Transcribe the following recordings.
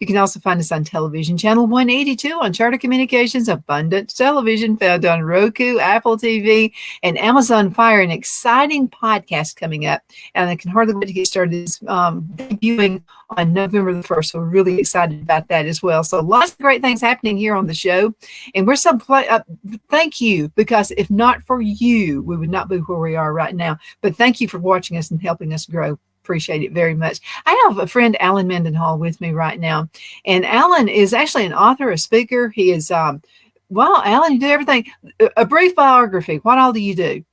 You can also find us on television, channel 182 on Charter Communications, Abundance Television, found on Roku, Apple TV, and Amazon Fire. An exciting podcast coming up, and I can hardly wait to get started. It's debuting on November the 1st, so we're really excited about that as well. So lots of great things happening here on the show, and we're so thank you, because if not for you, we would not be where we are right now. But thank you for watching us and helping us grow. Appreciate it very much. I have a friend, Alan Mendenhall, with me right now, and Alan is actually an author, a speaker. He is well, Alan, you do everything. A brief biography. What all do you do?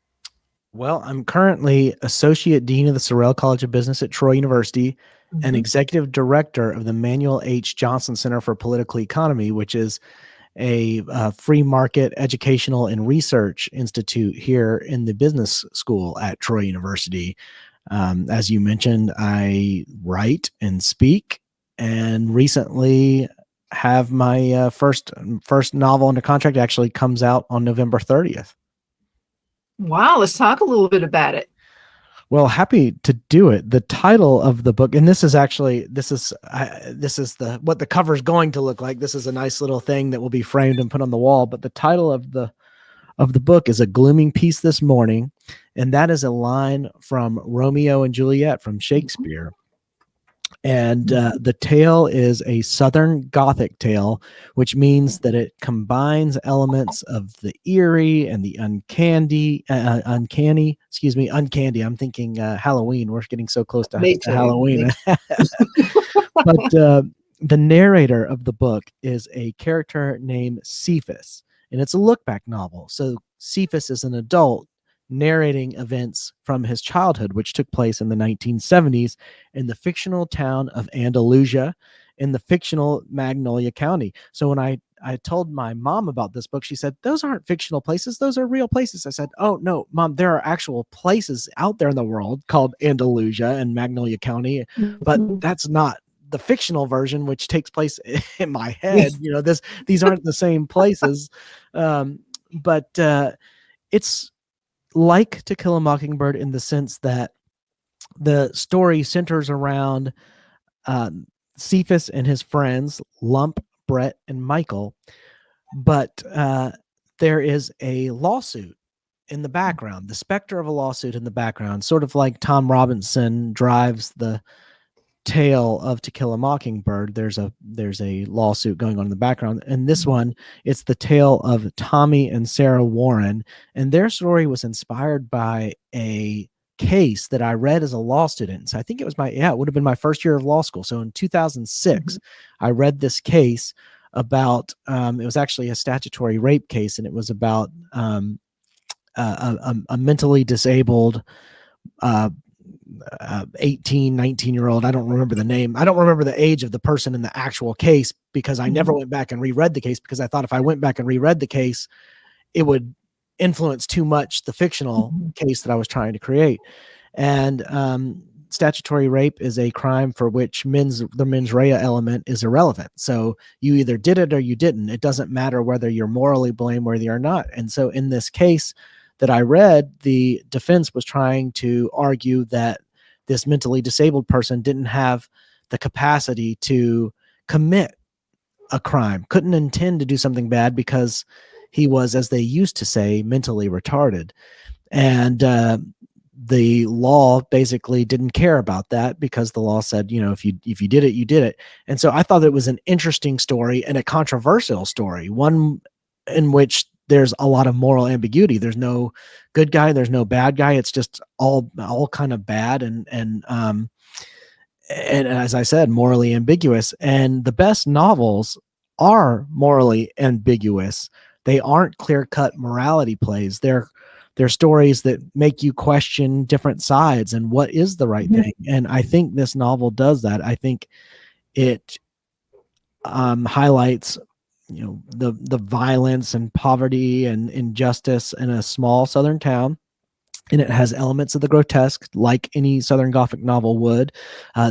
Well, I'm currently Associate Dean of the Sorrell College of Business at Troy University and Executive Director of the Manuel H. Johnson Center for Political Economy, which is a free market educational and research institute here in the business school at Troy University. As you mentioned, I write and speak, and recently have my first novel under contract. Actually comes out on November 30th. Wow, let's talk a little bit about it. Well, happy to do it. The title of the book, and this is what the cover is going to look like. This is a nice little thing that will be framed and put on the wall. But the title of the book is A Glooming Peace This Morning, and that is a line from Romeo and Juliet from Shakespeare. And the tale is a Southern Gothic tale, which means that it combines elements of the eerie and the uncanny. Uncanny. I'm thinking Halloween. We're getting so close to Halloween. But the narrator of the book is a character named Cephas, and it's a look-back novel. So Cephas is an adult narrating events from his childhood, which took place in the 1970s in the fictional town of Andalusia in the fictional Magnolia County. So when I told my mom about this book, she said, "Those aren't fictional places. Those are real places." I said, "Oh, no, Mom, there are actual places out there in the world called Andalusia and Magnolia County, but that's not the fictional version, which takes place in my head. These aren't the same places." But it's like To Kill a Mockingbird in the sense that the story centers around Cephas and his friends, Lump, Brett, and Michael. But there is a lawsuit in the background, the specter of a lawsuit in the background, sort of like Tom Robinson drives the tale of To Kill a Mockingbird. There's a lawsuit going on in the background, and this one, it's the tale of Tommy and Sarah Warren, and their story was inspired by a case that I read as a law student. So I think it would have been my first year of law school. So in 2006, I read this case about it was actually a statutory rape case, and it was about a mentally disabled 18, 19-year-old. I don't remember the name. I don't remember the age of the person in the actual case, because I never went back and reread the case, because I thought if I went back and reread the case, it would influence too much the fictional case that I was trying to create. And statutory rape is a crime for which the mens rea element is irrelevant. So you either did it or you didn't. It doesn't matter whether you're morally blameworthy or not. And so in this case that I read, the defense was trying to argue that this mentally disabled person didn't have the capacity to commit a crime, couldn't intend to do something bad because he was, as they used to say, mentally retarded. And the law basically didn't care about that, because the law said, if you did it, you did it. And so I thought it was an interesting story and a controversial story, one in which there's a lot of moral ambiguity. There's no good guy, there's no bad guy. It's just all kind of bad and as I said, morally ambiguous. And the best novels are morally ambiguous. They aren't clear-cut morality plays. They're stories that make you question different sides and what is the right thing. And I think this novel does that. I think it highlights the violence and poverty and injustice in a small Southern town. And it has elements of the grotesque, like any Southern Gothic novel would.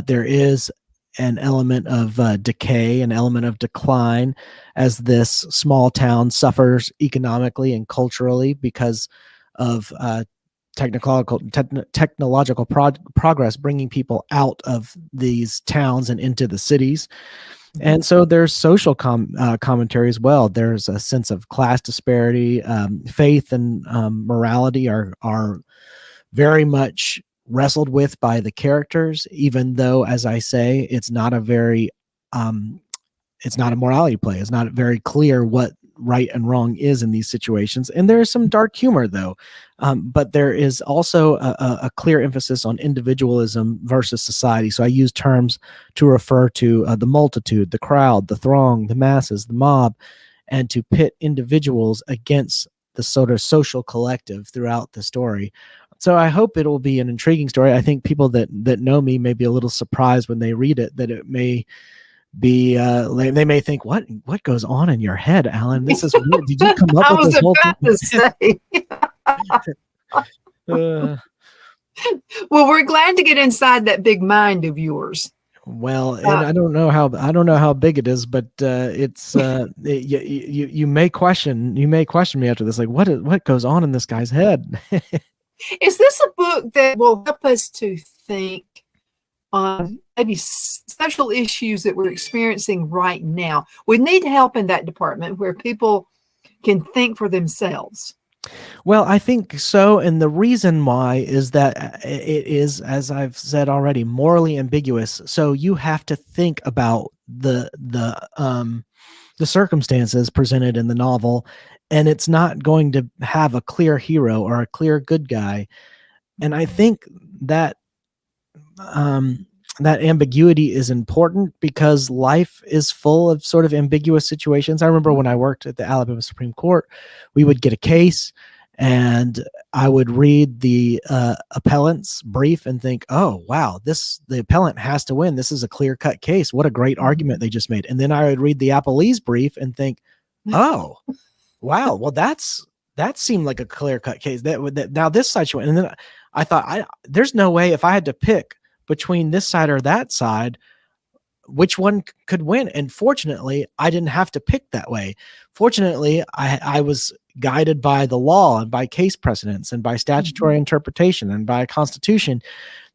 There is an element of decay, an element of decline, as this small town suffers economically and culturally because of technological progress, bringing people out of these towns and into the cities. Mhm. And so there's social commentary as well. There's a sense of class disparity. Faith and morality are very much wrestled with by the characters, even though, as I say, um, it's not a morality play. It's not very clear what right and wrong is in these situations. And there is some dark humor, though. But there is also a clear emphasis on individualism versus society. So I use terms to refer to the multitude, the crowd, the throng, the masses, the mob, and to pit individuals against the sort of social collective throughout the story. So I hope it'll be an intriguing story. I think people that know me may be a little surprised when they read it, that it may be they may think, what goes on in your head, Alan? This is weird. Did you come up I with was this whole thing? about to say. uh, Well, we're glad to get inside that big mind of yours. well, and Uh, I don't know how big it is, but you may question me after this, like what goes on in this guy's head. is this a book that will help us to think on maybe social issues that we're experiencing right now? We need help in that department where people can think for themselves. Well, I think so, and the reason why is that it is, as I've said already, morally ambiguous. So you have to think about the circumstances presented in the novel, and it's not going to have a clear hero or a clear good guy. And I think that um, that ambiguity is important because life is full of sort of ambiguous situations. I remember when I worked at the Alabama Supreme Court, we would get a case and I would read the appellant's brief and think, oh, wow, the appellant has to win. This is a clear cut case. What a great argument they just made. And then I would read the appellee's brief and think, oh, wow, well, that seemed like a clear cut case. That now this situation. And then I thought, there's no way if I had to pick between this side or that side, which one could win. And fortunately, I didn't have to pick that way. Fortunately, I was guided by the law and by case precedents and by statutory interpretation and by a constitution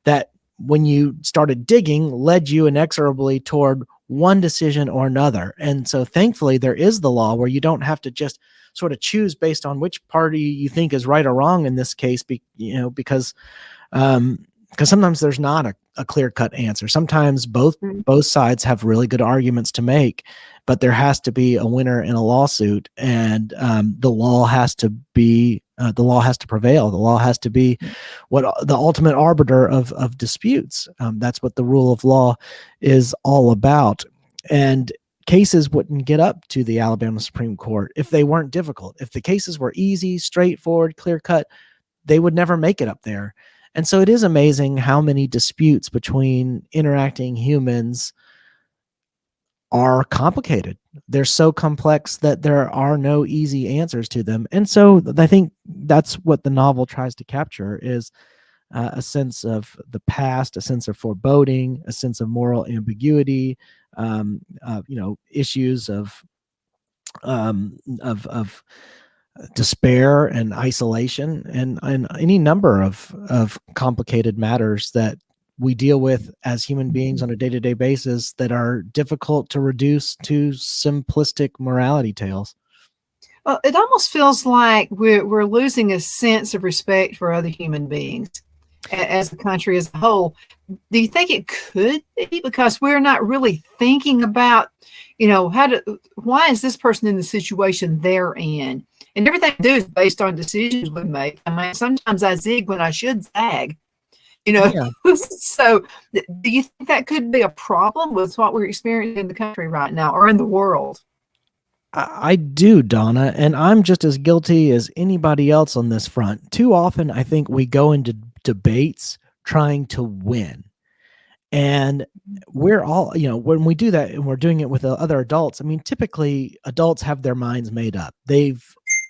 that, when you started digging, led you inexorably toward one decision or another. And so thankfully there is the law where you don't have to just sort of choose based on which party you think is right or wrong in this case, because sometimes there's not a clear-cut answer. Sometimes both sides have really good arguments to make, but there has to be a winner in a lawsuit, and the law has to prevail. The law has to be what the ultimate arbiter of disputes. That's what the rule of law is all about. And cases wouldn't get up to the Alabama Supreme Court if they weren't difficult. If the cases were easy, straightforward, clear-cut, they would never make it up there. And so it is amazing how many disputes between interacting humans are complicated. They're so complex that there are no easy answers to them. And so I think that's what the novel tries to capture, is a sense of the past, a sense of foreboding, a sense of moral ambiguity, issues of despair and isolation, and any number of complicated matters that we deal with as human beings on a day-to-day basis that are difficult to reduce to simplistic morality tales. Well, it almost feels like we're losing a sense of respect for other human beings as a country as a whole. Do you think it could be because we're not really thinking about, why is this person in the situation they're in? And everything I do is based on decisions we make. I mean, sometimes I zig when I should zag, Yeah. So do you think that could be a problem with what we're experiencing in the country right now or in the world? I do, Donna, and I'm just as guilty as anybody else on this front. Too often, I think we go into debates trying to win. And we're all, when we do that and we're doing it with other adults, I mean, typically adults have their minds made up. They've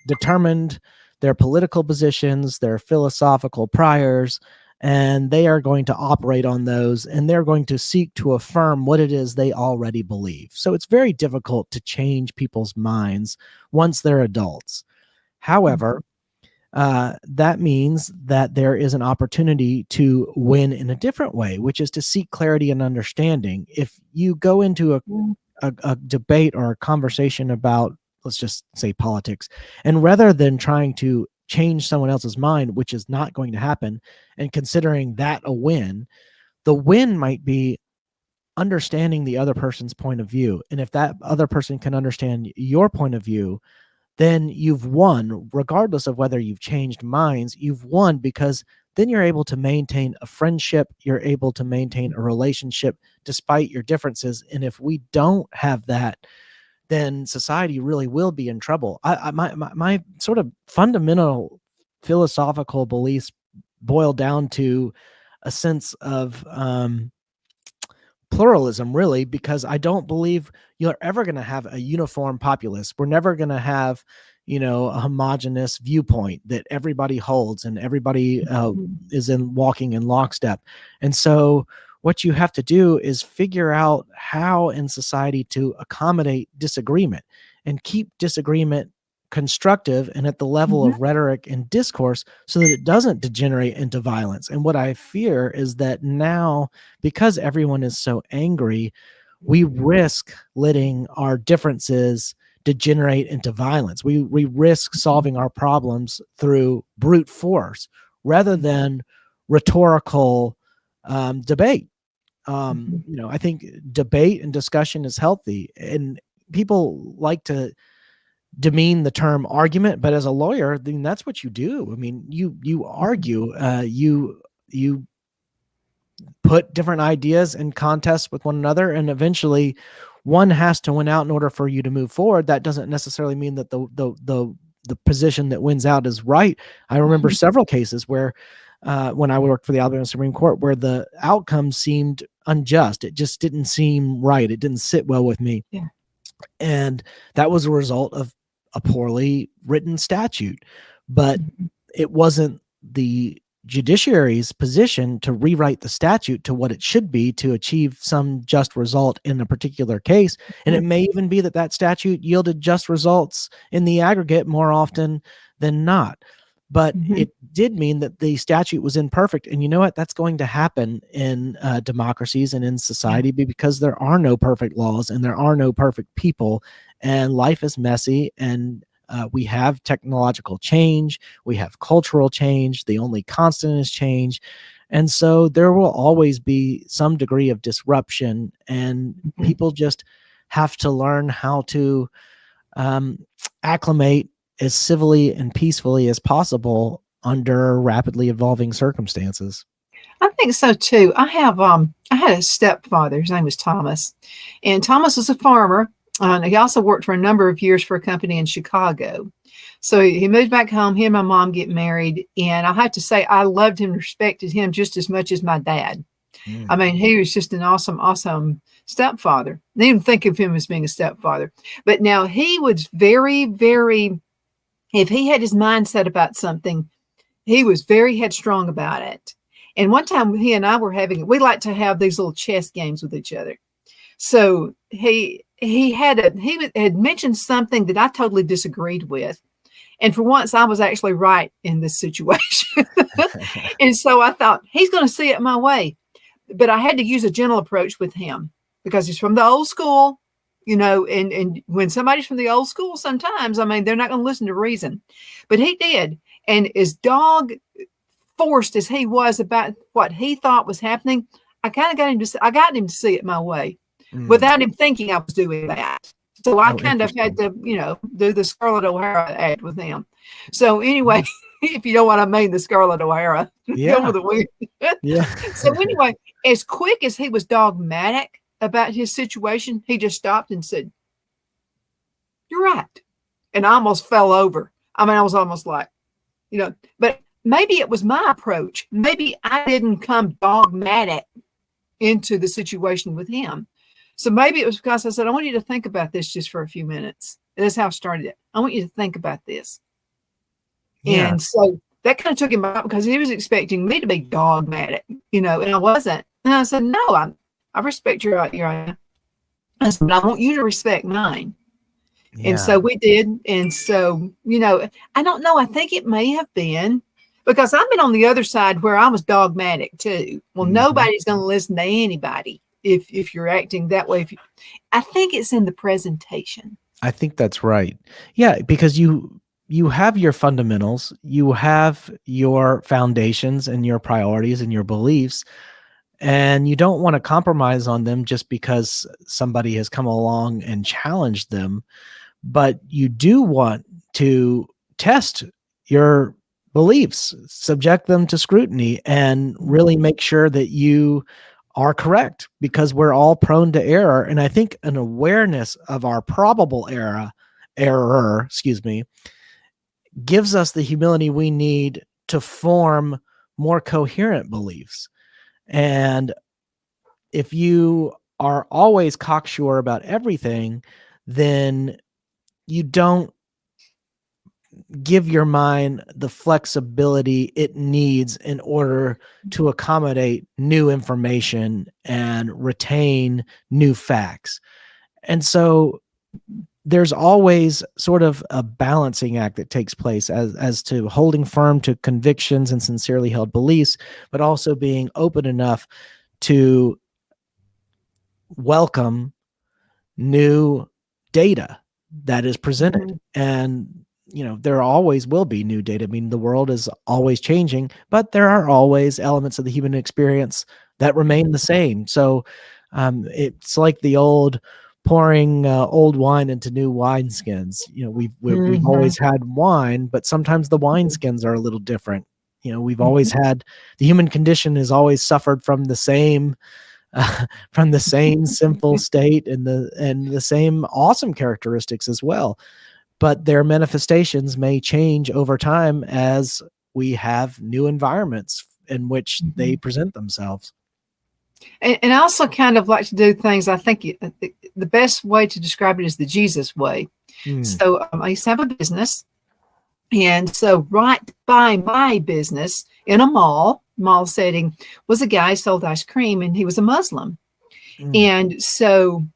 determined their political positions, their philosophical priors, and they are going to operate on those, and they're going to seek to affirm what it is they already believe. So it's very difficult to change people's minds once they're adults. However, that means that there is an opportunity to win in a different way, which is to seek clarity and understanding. If you go into a debate or a conversation about, let's just say, politics, and rather than trying to change someone else's mind, which is not going to happen, and considering that a win, the win might be understanding the other person's point of view. And if that other person can understand your point of view, then you've won, regardless of whether you've changed minds. You've won, because then you're able to maintain a friendship. You're able to maintain a relationship despite your differences. And if we don't have that, then society really will be in trouble. My sort of fundamental philosophical beliefs boil down to a sense of pluralism, really, because I don't believe you're ever going to have a uniform populace. We're never going to have, a homogenous viewpoint that everybody holds and everybody is walking in lockstep. And so what you have to do is figure out how in society to accommodate disagreement and keep disagreement constructive and at the level of rhetoric and discourse, so that it doesn't degenerate into violence. And what I fear is that now, because everyone is so angry, we risk letting our differences degenerate into violence. We risk solving our problems through brute force rather than rhetorical debate. I think debate and discussion is healthy, and people like to demean the term argument, but as a lawyer, then that's what you do. I mean, you argue, you put different ideas in contest with one another, and eventually one has to win out in order for you to move forward. That doesn't necessarily mean that the position that wins out is right. I remember several cases where when I worked for the Alabama Supreme Court, where the outcome seemed unjust. It just didn't seem right. It didn't sit well with me. Yeah. And that was a result of a poorly written statute. But it wasn't the judiciary's position to rewrite the statute to what it should be to achieve some just result in a particular case. And it may even be that that statute yielded just results in the aggregate more often than not. But it did mean that the statute was imperfect. And you know what? That's going to happen in democracies and in society, because there are no perfect laws and there are no perfect people. And life is messy. And we have technological change. We have cultural change. The only constant is change. And so there will always be some degree of disruption. And people just have to learn how to acclimate as civilly and peacefully as possible under rapidly evolving circumstances. I think so too. I had a stepfather. His name was Thomas, and Thomas was a farmer. And he also worked for a number of years for a company in Chicago. So he moved back home. He and my mom get married, and I have to say I loved him, respected him just as much as my dad. I mean, he was just an awesome stepfather. I didn't even think of him as being a stepfather. But now he was very, very, if he had his mindset about something, he was very headstrong about it. And one time he and I were we like to have these little chess games with each other. So he had mentioned something that I totally disagreed with. And for once, I was actually right in this situation. And so I thought, he's going to see it my way. But I had to use a gentle approach with him because he's from the old school, and when somebody's from the old school, sometimes, I mean, they're not going to listen to reason. But he did. And as dog forced as he was about what he thought was happening, I kind of got him to see it my way without him thinking I was doing that. So I kind of had to, do the Scarlett O'Hara act with him. So anyway, if you know what I mean, the Scarlett O'Hara. Yeah. Yeah. So anyway, as quick as he was dogmatic about his situation, he just stopped and said, "You're right." And I almost fell over. I mean, I was almost like, but maybe it was my approach. Maybe I didn't come dogmatic into the situation with him. So maybe it was because I said, I want you to think about this just for a few minutes. That's how I started it. I want you to think about this. Yeah. And so that kind of took him out because he was expecting me to be dogmatic, and I wasn't. And I said, no, I respect your idea. I said, but I want you to respect mine. Yeah. And so we did. And so, I don't know. I think it may have been because I've been on the other side where I was dogmatic too. Well, nobody's going to listen to anybody. if you're acting that way. I think it's in the presentation. I think that's right. Yeah, because you have your fundamentals, you have your foundations and your priorities and your beliefs, and you don't want to compromise on them just because somebody has come along and challenged them, but you do want to test your beliefs, subject them to scrutiny, and really make sure that you are correct, because we're all prone to error. And I think an awareness of our probable error, gives us the humility we need to form more coherent beliefs. And if you are always cocksure about everything, then you don't give your mind the flexibility it needs in order to accommodate new information and retain new facts. And so there's always sort of a balancing act that takes place as to holding firm to convictions and sincerely held beliefs, but also being open enough to welcome new data that is presented. Mm-hmm. And there always will be new data. I mean, the world is always changing, but there are always elements of the human experience that remain the same. So it's like the old pouring old wine into new wineskins. We've always had wine, but sometimes the wineskins are a little different. We've always had, the human condition has always suffered from the same sinful state and the same awesome characteristics as well. But their manifestations may change over time as we have new environments in which they present themselves. And I also kind of like to do things, I think the best way to describe it is the Jesus way. So I used to have a business. And so right by my business in a mall setting was a guy who sold ice cream, and he was a Muslim. And so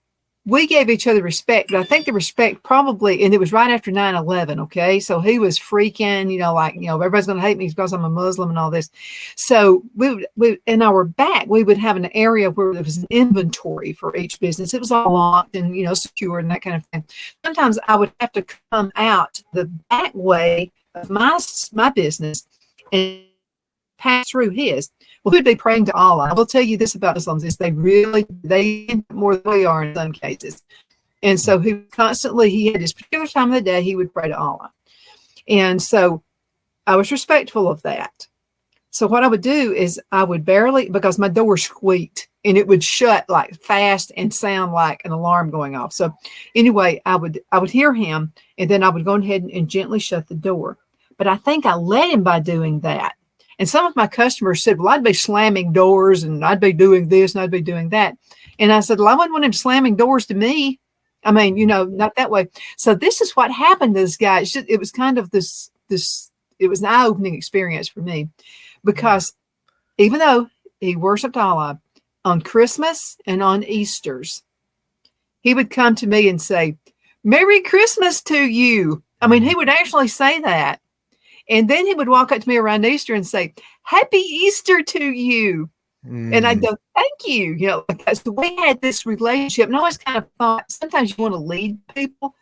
we gave each other respect, but I think the respect probably, and it was right after 9/11. Okay. So he was freaking, everybody's going to hate me because I'm a Muslim and all this. So we in our back, we would have an area where there was an inventory for each business. It was all locked and, secure and that kind of thing. Sometimes I would have to come out the back way of my business and pass through his. Well, who'd be praying to Allah? I will tell you this about Muslims is they more than we are in some cases. And so he had this particular time of the day, he would pray to Allah. And so I was respectful of that. So what I would do is I would barely, because my door squeaked and it would shut like fast and sound like an alarm going off. So anyway, I would hear him, and then I would go ahead and gently shut the door. But I think I led him by doing that. And some of my customers said, well, I'd be slamming doors and I'd be doing this and I'd be doing that. And I said, well, I wouldn't want him slamming doors to me. I mean, not that way. So this is what happened to this guy. It was kind of this, it was an eye-opening experience for me, because even though he worshiped Allah on Christmas and on Easter's, he would come to me and say, Merry Christmas to you. I mean, he would actually say that. And then he would walk up to me around Easter and say, Happy Easter to you. And I'd go, thank you. So we had this relationship. And I always kind of thought, sometimes you want to lead people.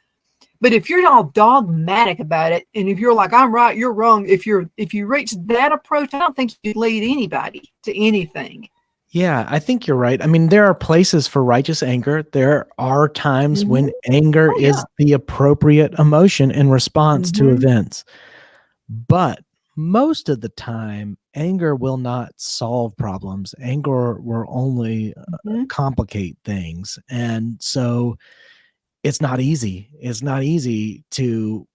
But if you're all dogmatic about it, and if you're like, I'm right, you're wrong, if you reach that approach, I don't think you lead anybody to anything. Yeah, I think you're right. I mean, there are places for righteous anger. There are times when anger is the appropriate emotion in response to events. But most of the time, anger will not solve problems. Anger will only complicate things. And so it's not easy. It's not easy to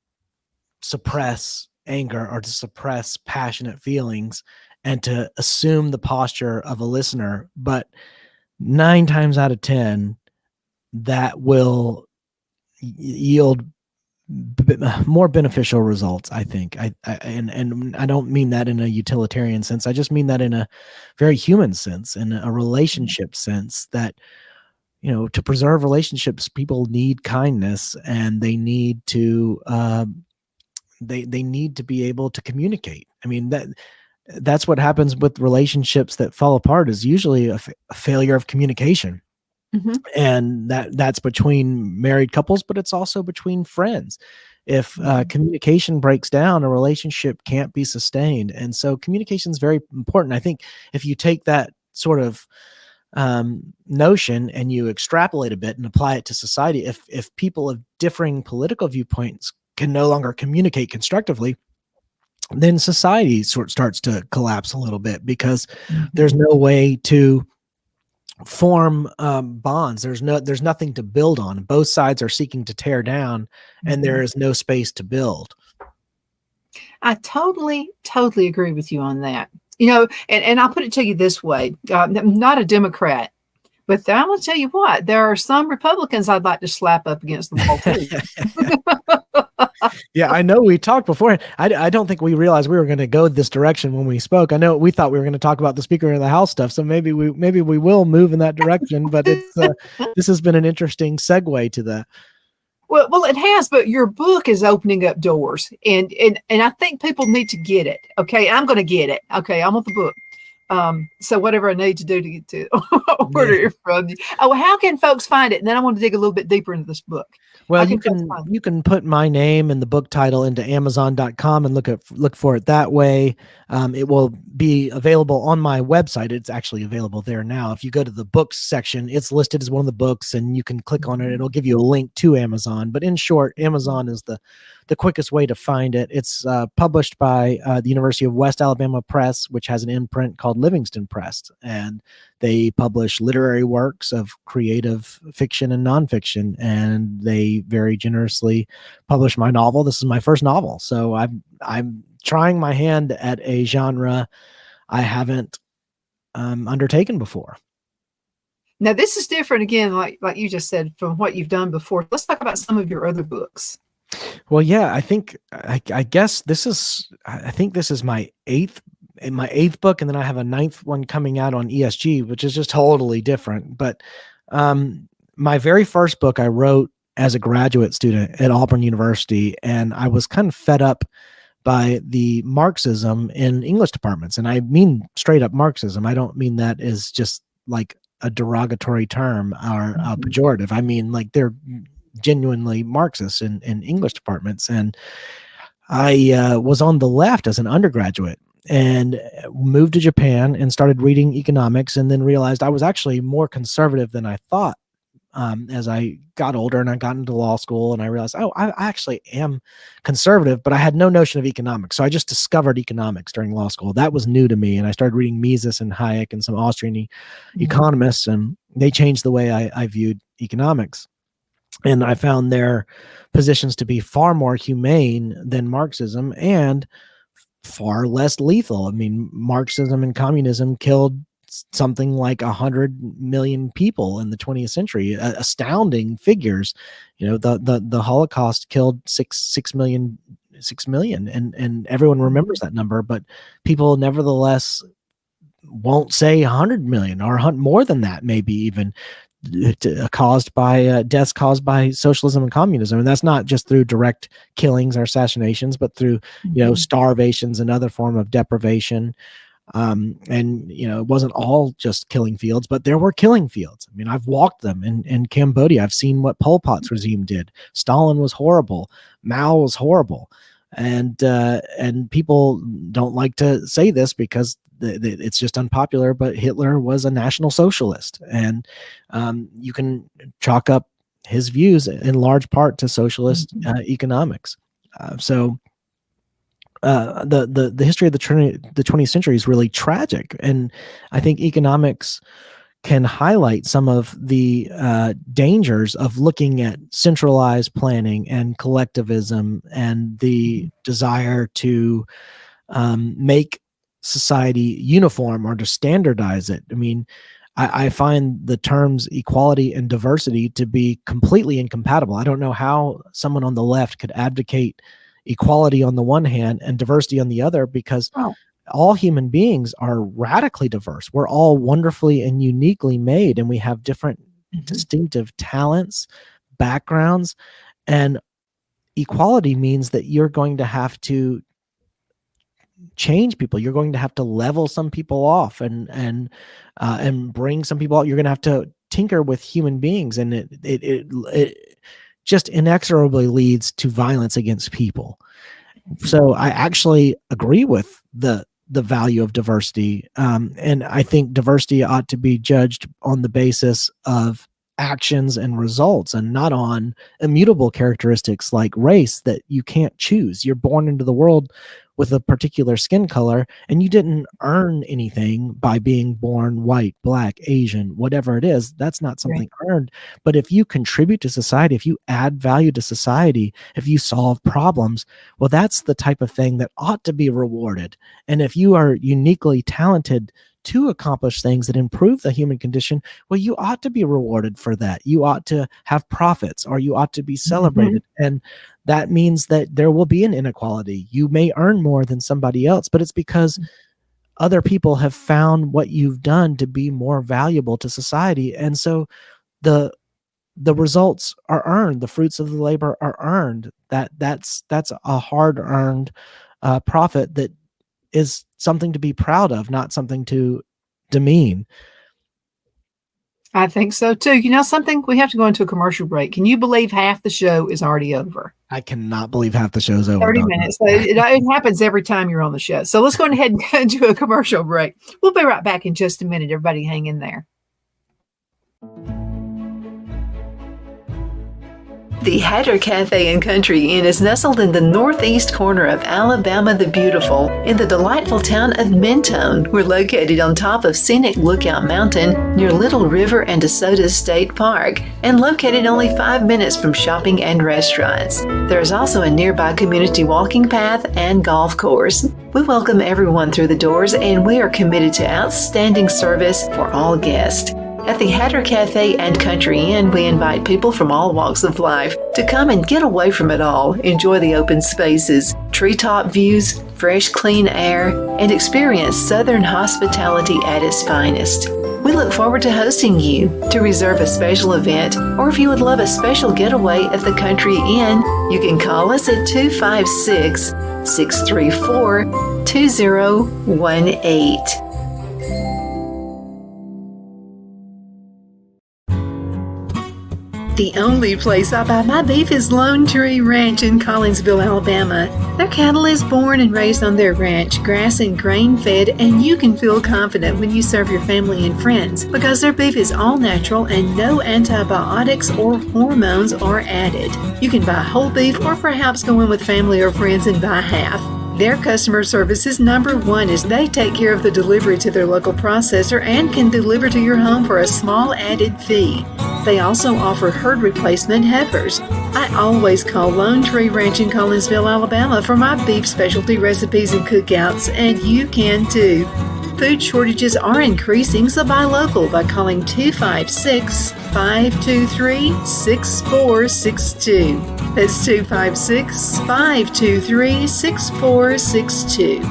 suppress anger or to suppress passionate feelings and to assume the posture of a listener. But 9 times out of 10, that will yield more beneficial results, I think. And I don't mean that in a utilitarian sense. I just mean that in a very human sense, in a relationship sense, that to preserve relationships, people need kindness, and they need to they need to be able to communicate. I mean, that that's what happens with relationships that fall apart, is usually a failure of communication. Mhm. And that's between married couples, but it's also between friends. If communication breaks down, a relationship can't be sustained. And so communication is very important. I think if you take that sort of notion and you extrapolate a bit and apply it to society, if people of differing political viewpoints can no longer communicate constructively, then society starts to collapse a little bit, because there's no way to form bonds. There's nothing to build on. Both sides are seeking to tear down, and there is no space to build. I totally agree with you on that. You know, and I'll put it to you this way: I'm not a Democrat, but I'm going to tell you what, there are some Republicans I'd like to slap up against the wall too. Yeah, I know we talked before. I don't think we realized we were going to go this direction when we spoke. I know we thought we were going to talk about the Speaker of the House stuff, so maybe we will move in that direction. But this has been an interesting segue to that. Well, it has, but your book is opening up doors, and I think people need to get it. Okay, I'm going to get it. Okay, I want the book. So whatever I need to do to get to order it from you. Oh, how can folks find it? And then I want to dig a little bit deeper into this book. Well, you can put my name and the book title into Amazon.com and look for it that way. It will be available on my website. It's actually available there now. If you go to the books section, it's listed as one of the books, and you can click on it. It'll give you a link to Amazon. But in short, Amazon is the quickest way to find it. It's published by the University of West Alabama Press, which has an imprint called Livingston Press, and they publish literary works of creative fiction and nonfiction, and they very generously publish my novel. This is my first novel, so I'm trying my hand at a genre I haven't undertaken before. Now, this is different again, like you just said, from what you've done before. Let's talk about some of your other books. Well, yeah, I guess this is my eighth book, and then I have a ninth one coming out on ESG, which is just totally different. But my very first book I wrote as a graduate student at Auburn University, and I was kind of fed up by the Marxism in English departments. And I mean straight up Marxism. I don't mean that as just like a derogatory term or a pejorative. I mean, like, they're genuinely Marxist in English departments. And I was on the left as an undergraduate and moved to Japan and started reading economics, and then realized I was actually more conservative than I thought. As I got older and I got into law school, and I realized, oh, I actually am conservative, but I had no notion of economics. So I just discovered economics during law school. That was new to me. And I started reading Mises and Hayek and some Austrian economists, and they changed the way I viewed economics. And I found their positions to be far more humane than Marxism and far less lethal. I mean, Marxism and communism killed something like 100 million people in the 20th century. Astounding figures. You know, the Holocaust killed 6 million, and everyone remembers that number, but people nevertheless won't say 100 million or more than that, maybe even caused by deaths caused by socialism and communism. And that's not just through direct killings or assassinations, but through, starvations and other form of deprivation. And, it wasn't all just killing fields, but there were killing fields. I mean, I've walked them in Cambodia. I've seen what Pol Pot's regime did. Stalin was horrible. Mao was horrible. And people don't like to say this because it's just unpopular, but Hitler was a National Socialist, and you can chalk up his views in large part to socialist economics. So the history of the 20th century is really tragic, and I think economics can highlight some of the dangers of looking at centralized planning and collectivism and the desire to make society uniform or to standardize it. I mean, I find the terms equality and diversity to be completely incompatible. I don't know how someone on the left could advocate equality on the one hand and diversity on the other, because all human beings are radically diverse. We're all wonderfully and uniquely made, and we have different distinctive talents, backgrounds, and equality means that you're going to have to change people. You're going to have to level some people off and bring some people out. You're going to have to tinker with human beings, and it just inexorably leads to violence against people. So I actually agree with the value of diversity, and I think diversity ought to be judged on the basis of actions and results, and not on immutable characteristics like race that you can't choose. You're born into the world with a particular skin color, and you didn't earn anything by being born white, black, Asian, whatever it is. That's not something earned. But if you contribute to society, if you add value to society, if you solve problems, well, that's the type of thing that ought to be rewarded. And if you are uniquely talented to accomplish things that improve the human condition, well, you ought to be rewarded for that. You ought to have profits, or you ought to be celebrated. And that means that there will be an inequality. You may earn more than somebody else, but it's because other people have found what you've done to be more valuable to society. And so the results are earned. The fruits of the labor are earned. That's a hard-earned profit that is something to be proud of, not something to demean. I think so too. You know something? We have to go into a commercial break. Can you believe half the show is already over? I cannot believe half the show's over. 30 minutes. So it happens every time you're on the show. So let's go ahead and go into a commercial break. We'll be right back in just a minute. Everybody hang in there. The Hatter Cafe and Country Inn is nestled in the northeast corner of Alabama the Beautiful in the delightful town of Mentone. We're located on top of scenic Lookout Mountain near Little River and DeSoto State Park, and located only 5 minutes from shopping and restaurants. There is also a nearby community walking path and golf course. We welcome everyone through the doors, and we are committed to outstanding service for all guests. At the Hatter Cafe and Country Inn, we invite people from all walks of life to come and get away from it all, enjoy the open spaces, treetop views, fresh, clean air, and experience Southern hospitality at its finest. We look forward to hosting you. To reserve a special event, or if you would love a special getaway at the Country Inn, you can call us at 256-634-2018. The only place I buy my beef is Lone Tree Ranch in Collinsville, Alabama. Their cattle is born and raised on their ranch, grass and grain fed, and you can feel confident when you serve your family and friends because their beef is all natural and no antibiotics or hormones are added. You can buy whole beef or perhaps go in with family or friends and buy half. Their customer service is number one as they take care of the delivery to their local processor and can deliver to your home for a small added fee. They also offer herd replacement heifers. I always call Lone Tree Ranch in Collinsville, Alabama for my beef specialty recipes and cookouts, and you can too. Food shortages are increasing, so buy local by calling 256-523-6462. That's 256-523-6462.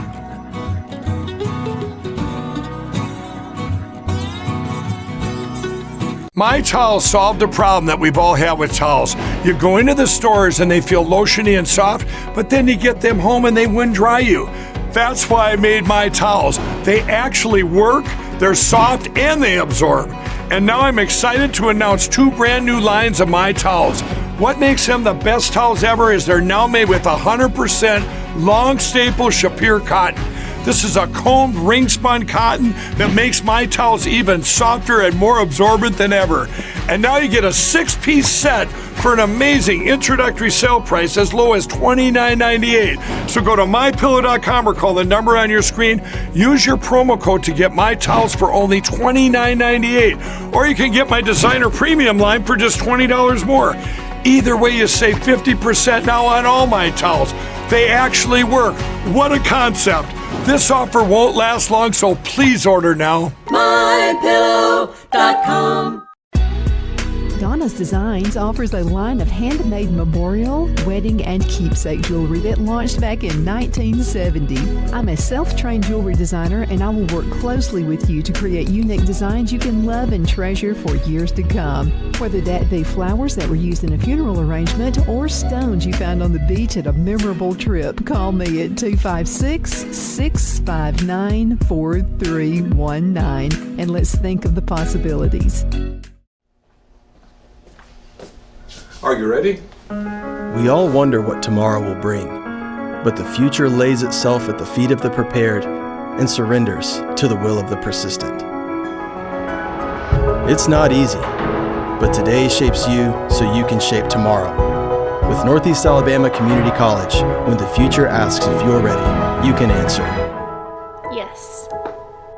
My Towels solved a problem that we've all had with towels. You go into the stores and they feel lotiony and soft, but then you get them home and they wouldn't dry you. That's why I made My Towels. They actually work, they're soft, and they absorb. And now I'm excited to announce 2 brand new lines of My Towels. What makes them the best towels ever is they're now made with 100% long staple Shapir cotton. This is a combed ring spun cotton that makes My Towels even softer and more absorbent than ever. And now you get a 6-piece set for an amazing introductory sale price as low as $29.98. So go to mypillow.com or call the number on your screen. Use your promo code to get My Towels for only $29.98. Or you can get my designer premium line for just $20 more. Either way, you save 50% now on all My Towels. They actually work. What a concept. This offer won't last long, so please order now. mypillow.com. Donna's Designs offers a line of handmade memorial, wedding, and keepsake jewelry that launched back in 1970. I'm a self-trained jewelry designer, and I will work closely with you to create unique designs you can love and treasure for years to come. Whether that be flowers that were used in a funeral arrangement or stones you found on the beach at a memorable trip, call me at 256-659-4319, and let's think of the possibilities. Are you ready? We all wonder what tomorrow will bring, but the future lays itself at the feet of the prepared and surrenders to the will of the persistent. It's not easy, but today shapes you so you can shape tomorrow. With Northeast Alabama Community College, when the future asks if you're ready, you can answer yes.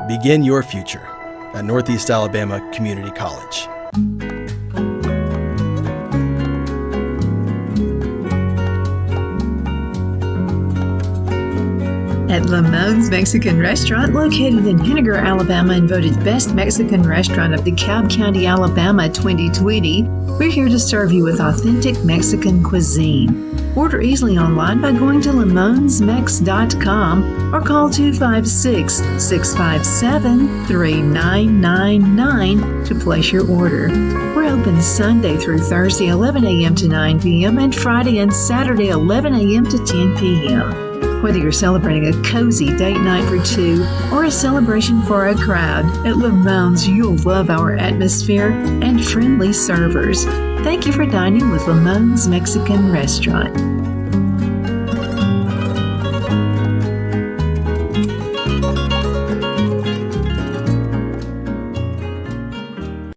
Begin your future at Northeast Alabama Community College. At Lamone's Mexican Restaurant, located in Henniger, Alabama, and voted Best Mexican Restaurant of DeKalb County, Alabama 2020, we're here to serve you with authentic Mexican cuisine. Order easily online by going to lamonsmex.com or call 256-657-3999 to place your order. We're open Sunday through Thursday, 11 a.m. to 9 p.m. and Friday and Saturday, 11 a.m. to 10 p.m. Whether you're celebrating a cozy date night for two or a celebration for a crowd, at Lamone's you'll love our atmosphere and friendly servers. Thank you for dining with Lamone's Mexican Restaurant.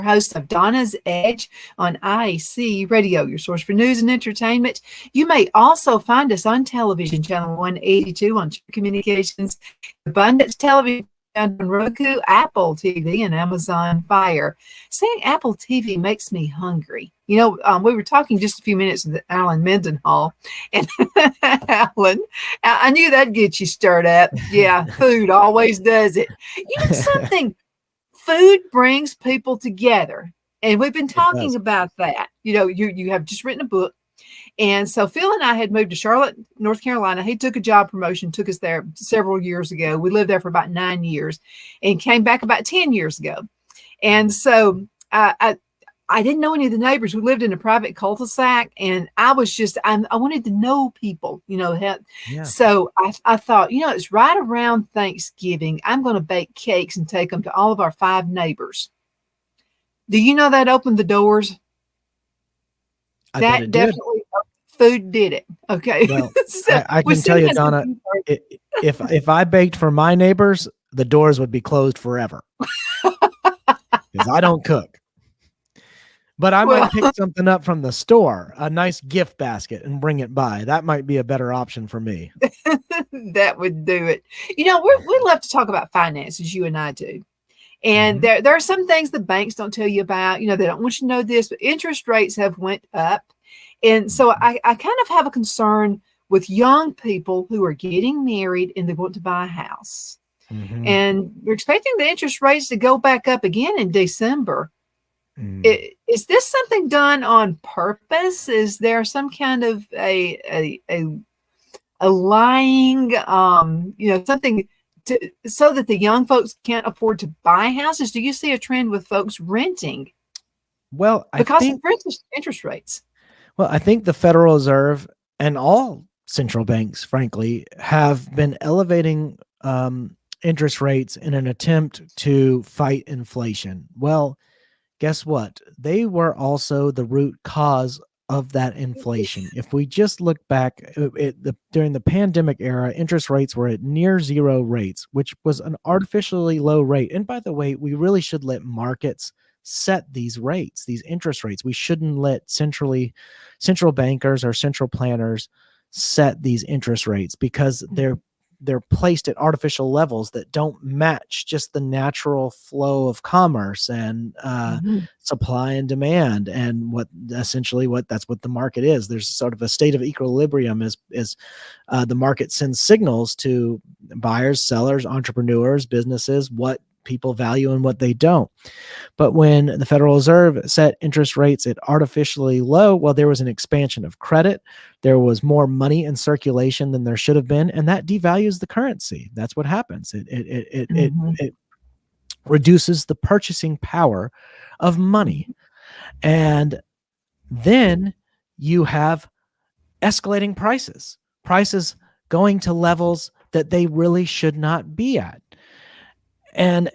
Host of Donna's Edge on IAC Radio, your source for news and entertainment. You may also find us on television, channel 182 on Communications, Abundance Television on Roku, Apple TV, and Amazon Fire. Saying Apple TV makes me hungry. You know, we were talking just a few minutes with Alan Mendenhall, and Alan, I knew that'd get you stirred up. Yeah, food always does it. You know something? Food brings people together. And we've been talking about that. You know, you have just written a book. And so Phil and I had moved to Charlotte, North Carolina. He took a job promotion, took us there several years ago. We lived there for about 9 years and came back about 10 years ago. And so I didn't know any of the neighbors. We lived in a private cul-de-sac, and I wanted to know people, you know. So I thought, you know, it's right around Thanksgiving. I'm going to bake cakes and take them to all of our 5 neighbors. Do you know that opened the doors? That definitely food did it. Okay. Well, so I can tell you, Donna, if I baked for my neighbors, the doors would be closed forever because I don't cook. But I might pick something up from the store, a nice gift basket, and bring it by. That might be a better option for me. That would do it. You know, we love to talk about finances, you and I do. And there are some things the banks don't tell you about. You know, they don't want you to know this, but interest rates have went up. And so I kind of have a concern with young people who are getting married and they want to buy a house. And we're expecting the interest rates to go back up again in December. Is this something done on purpose? Is there some kind of a lying, you know, something so that the young folks can't afford to buy houses? Do you see a trend with folks renting? Well, because of interest rates. Well, I think the Federal Reserve and all central banks, frankly, have been elevating interest rates in an attempt to fight inflation. Well, guess what? They were also the root cause of that inflation. If we just look back during the pandemic era, interest rates were at near zero rates, which was an artificially low rate. And by the way, we really should let markets set these rates, these interest rates. We shouldn't let central bankers or central planners set these interest rates because they're placed at artificial levels that don't match just the natural flow of commerce and supply and demand, and that's what the market is. There's sort of a state of equilibrium as the market sends signals to buyers, sellers, entrepreneurs, businesses, what people value and what they don't. But when the Federal Reserve set interest rates at artificially low, well, there was an expansion of credit. There was more money in circulation than there should have been, and that devalues the currency. That's what happens. It reduces the purchasing power of money. And then you have escalating prices going to levels that they really should not be at. And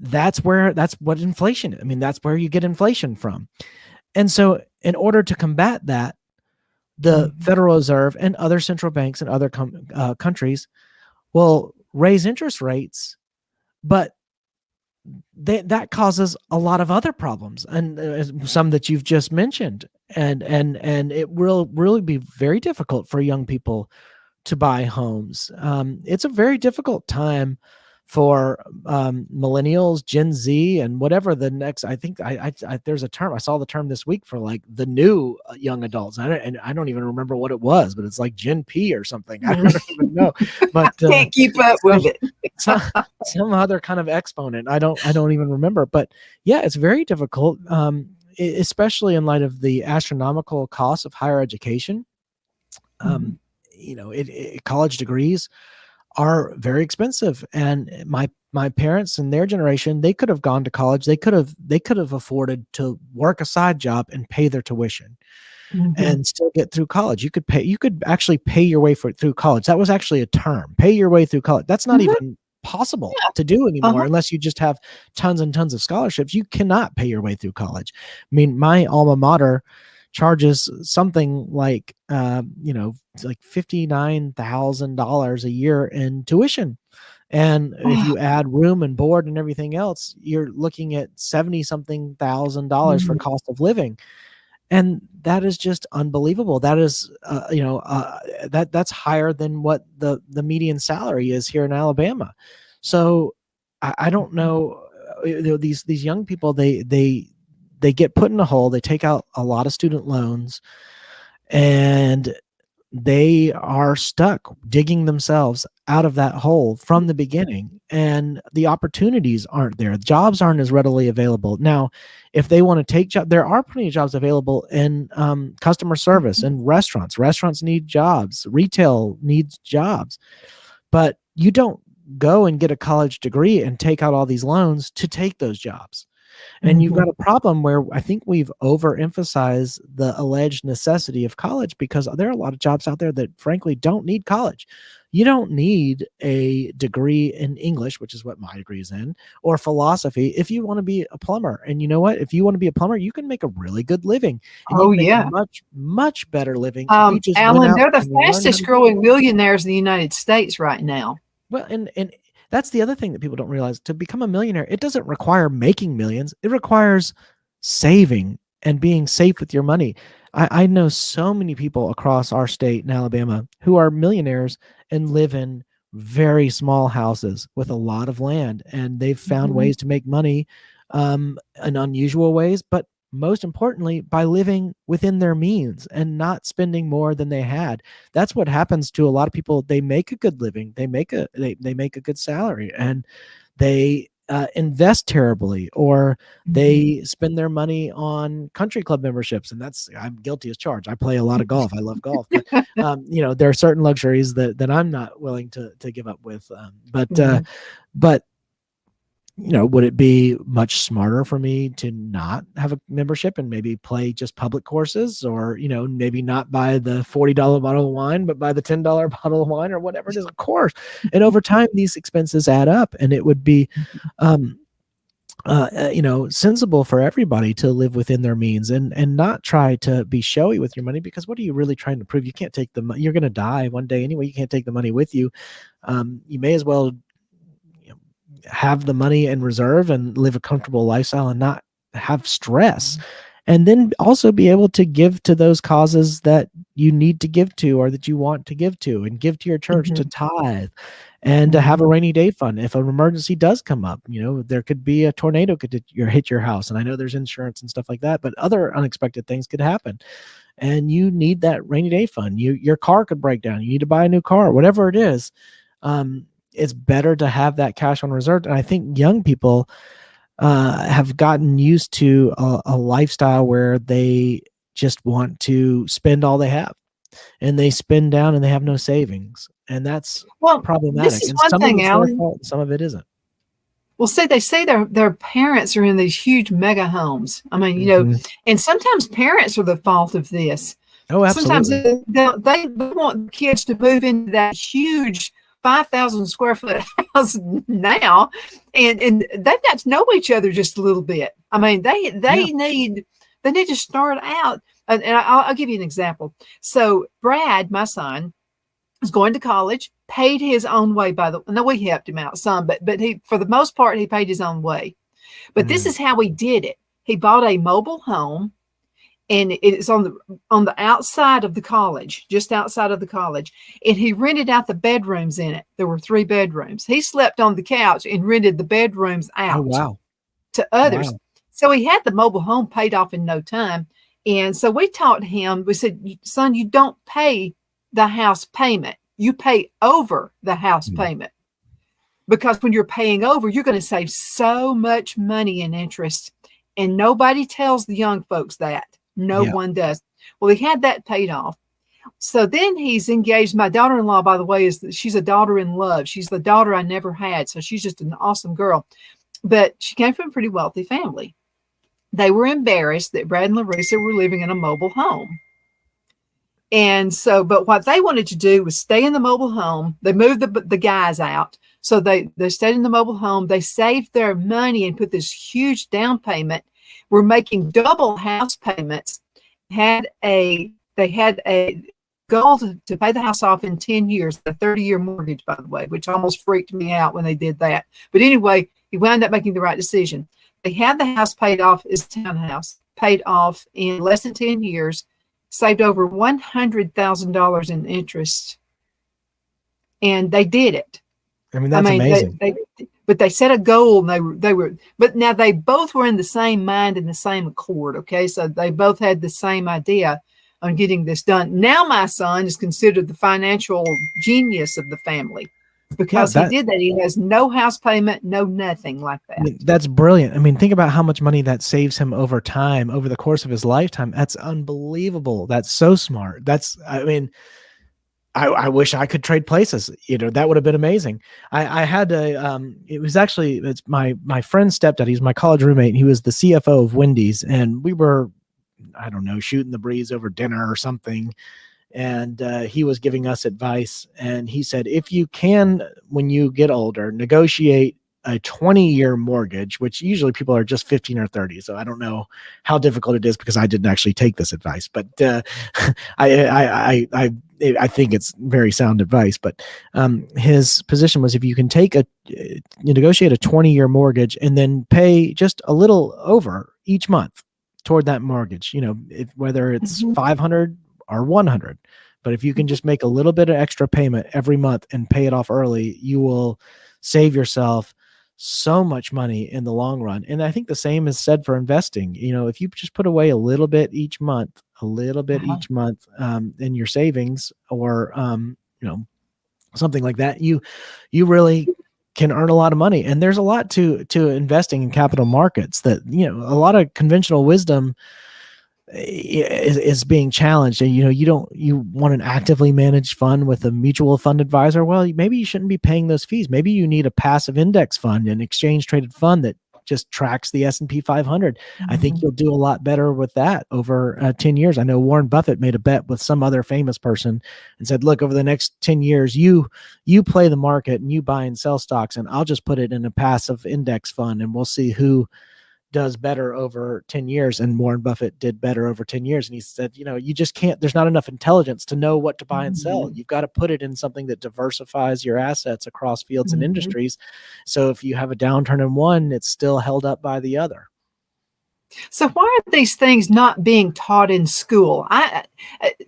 that's what inflation, I mean, that's where you get inflation from. And so in order to combat that, the Federal Reserve and other central banks and other countries will raise interest rates, but that causes a lot of other problems, and some that you've just mentioned. And it will really be very difficult for young people to buy homes. It's a very difficult time for millennials, Gen Z, and whatever the next. I think I there's a term, I saw the term this week for like the new young adults. I don't even remember what it was, but it's like Gen P or something. I don't even know. But can't keep up with it. some other kind of exponent. I don't even remember. But yeah, it's very difficult, especially in light of the astronomical cost of higher education. College degrees are very expensive, and my parents and their generation, they could have gone to college. They could have afforded to work a side job and pay their tuition and still get through college. You could actually pay your way through college. That was actually a term, pay your way through college. That's not even possible to do anymore unless you just have tons and tons of scholarships. You cannot pay your way through college. I mean, my alma mater charges something like like $59,000 a year in tuition, and if you add room and board and everything else, you're looking at $70-something thousand for cost of living, and that is just unbelievable. That is that's higher than what the median salary is here in Alabama. So I don't know, these young people, they get put in a hole. They take out a lot of student loans, and they are stuck digging themselves out of that hole from the beginning, and the opportunities aren't there. Jobs aren't as readily available. Now, if they want to take jobs, there are plenty of jobs available in customer service and restaurants. Restaurants need jobs. Retail needs jobs. But you don't go and get a college degree and take out all these loans to take those jobs. And you've got a problem where I think we've overemphasized the alleged necessity of college, because there are a lot of jobs out there that frankly don't need college. You don't need a degree in English, which is what my degree is in, or philosophy if you want to be a plumber. And you know what? If you want to be a plumber, you can make a really good living. And you can make a much, much better living. If you just Alan, they're the fastest growing millionaires in the United States right now. Well, and that's the other thing that people don't realize. To become a millionaire, it doesn't require making millions. It requires saving and being safe with your money. I know so many people across our state in Alabama who are millionaires and live in very small houses with a lot of land, and they've found ways to make money in unusual ways, but most importantly, by living within their means and not spending more than they had. That's what happens to a lot of people. They make a good living. They make a good salary, and they invest terribly, or they spend their money on country club memberships. And I'm guilty as charged. I play a lot of golf. I love golf. But, there are certain luxuries that I'm not willing to give up with. But would it be much smarter for me to not have a membership and maybe play just public courses, or, maybe not buy the $40 bottle of wine, but buy the $10 bottle of wine, or whatever it is, of course. And over time, these expenses add up, and it would be, sensible for everybody to live within their means and not try to be showy with your money, because what are you really trying to prove? You can't take the money. You're going to die one day anyway. You can't take the money with you. You may as well have the money in reserve and live a comfortable lifestyle and not have stress, and then also be able to give to those causes that you need to give to, or that you want to give to, and give to your church, to tithe, and to have a rainy day fund. If an emergency does come up, there could be a tornado could hit your house, and I know there's insurance and stuff like that, but other unexpected things could happen, and you need that rainy day fund. Your car could break down. You need to buy a new car, whatever it is. it's better to have that cash on reserve. And I think young people have gotten used to a lifestyle where they just want to spend all they have, and they spend down and they have no savings. And that's Well, this problematic. is And one some of thing, it's their Alan. fault, and some of it isn't. Well, see, they say their parents are in these huge mega homes. I mean, and sometimes parents are the fault of this. Oh, Sometimes absolutely. they want kids to move into that huge 5,000 square foot house now, and they've got to know each other just a little bit. I mean, they need to start out. And I'll give you an example. So Brad, my son, was going to college, paid his own way. No, we helped him out some, but he, for the most part, he paid his own way. But this is how he did it. He bought a mobile home, and it's on the outside of the college, just outside of the college. And he rented out the bedrooms in it. There were 3 bedrooms. He slept on the couch and rented the bedrooms out Oh, wow. to others. Wow. So he had the mobile home paid off in no time. And so we taught him, we said, son, you don't pay the house payment. You pay over the house payment. Because when you're paying over, you're going to save so much money in interest. And nobody tells the young folks that. No one does. Well, he had that paid off. So then he's engaged. My daughter-in-law, by the way, she's a daughter in love. She's the daughter I never had. So she's just an awesome girl. But she came from a pretty wealthy family. They were embarrassed that Brad and Larissa were living in a mobile home. And so, but what they wanted to do was stay in the mobile home. They moved the guys out. So they stayed in the mobile home. They saved their money and put this huge down payment. We're making double house payments. They had a goal to pay the house off in 10 years, a 30-year mortgage, by the way, which almost freaked me out when they did that. But anyway, he wound up making the right decision. They had the house paid off as a townhouse, paid off in less than 10 years, saved over $100,000 in interest. And they did it. I mean, that's amazing. But they set a goal, and but now they both were in the same mind and the same accord. Okay. So they both had the same idea on getting this done. Now my son is considered the financial genius of the family because he did that. He has no house payment, no nothing like that. I mean, that's brilliant. I mean, think about how much money that saves him over time, over the course of his lifetime. That's unbelievable. That's so smart. I wish I could trade places. That would have been amazing. I had it's my friend's stepdad. He's my college roommate. He was the CFO of Wendy's, and we were, I don't know, shooting the breeze over dinner or something. And he was giving us advice. And he said, if you can, when you get older, negotiate a 20-year mortgage, which usually people are just 15 or 30. So I don't know how difficult it is because I didn't actually take this advice, but I think it's very sound advice. But his position was, if you can negotiate a 20-year mortgage and then pay just a little over each month toward that mortgage, whether it's 500 or 100, but if you can just make a little bit of extra payment every month and pay it off early, you will save yourself so much money in the long run. And I think the same is said for investing. If you just put away a little bit each month, in your savings or, something like that, you really can earn a lot of money. And there's a lot to investing in capital markets that, a lot of conventional wisdom is being challenged. And, you want an actively managed fund with a mutual fund advisor. Well, maybe you shouldn't be paying those fees. Maybe you need a passive index fund, an exchange traded fund that just tracks the S&P 500. I think you'll do a lot better with that over 10 years. I know Warren Buffett made a bet with some other famous person and said, look, over the next 10 years, you play the market and you buy and sell stocks, and I'll just put it in a passive index fund, and we'll see who does better over 10 years. And Warren Buffett did better over 10 years. And he said, you just can't, there's not enough intelligence to know what to buy and sell. You've got to put it in something that diversifies your assets across fields and industries. So if you have a downturn in one, it's still held up by the other. So why are these things not being taught in school?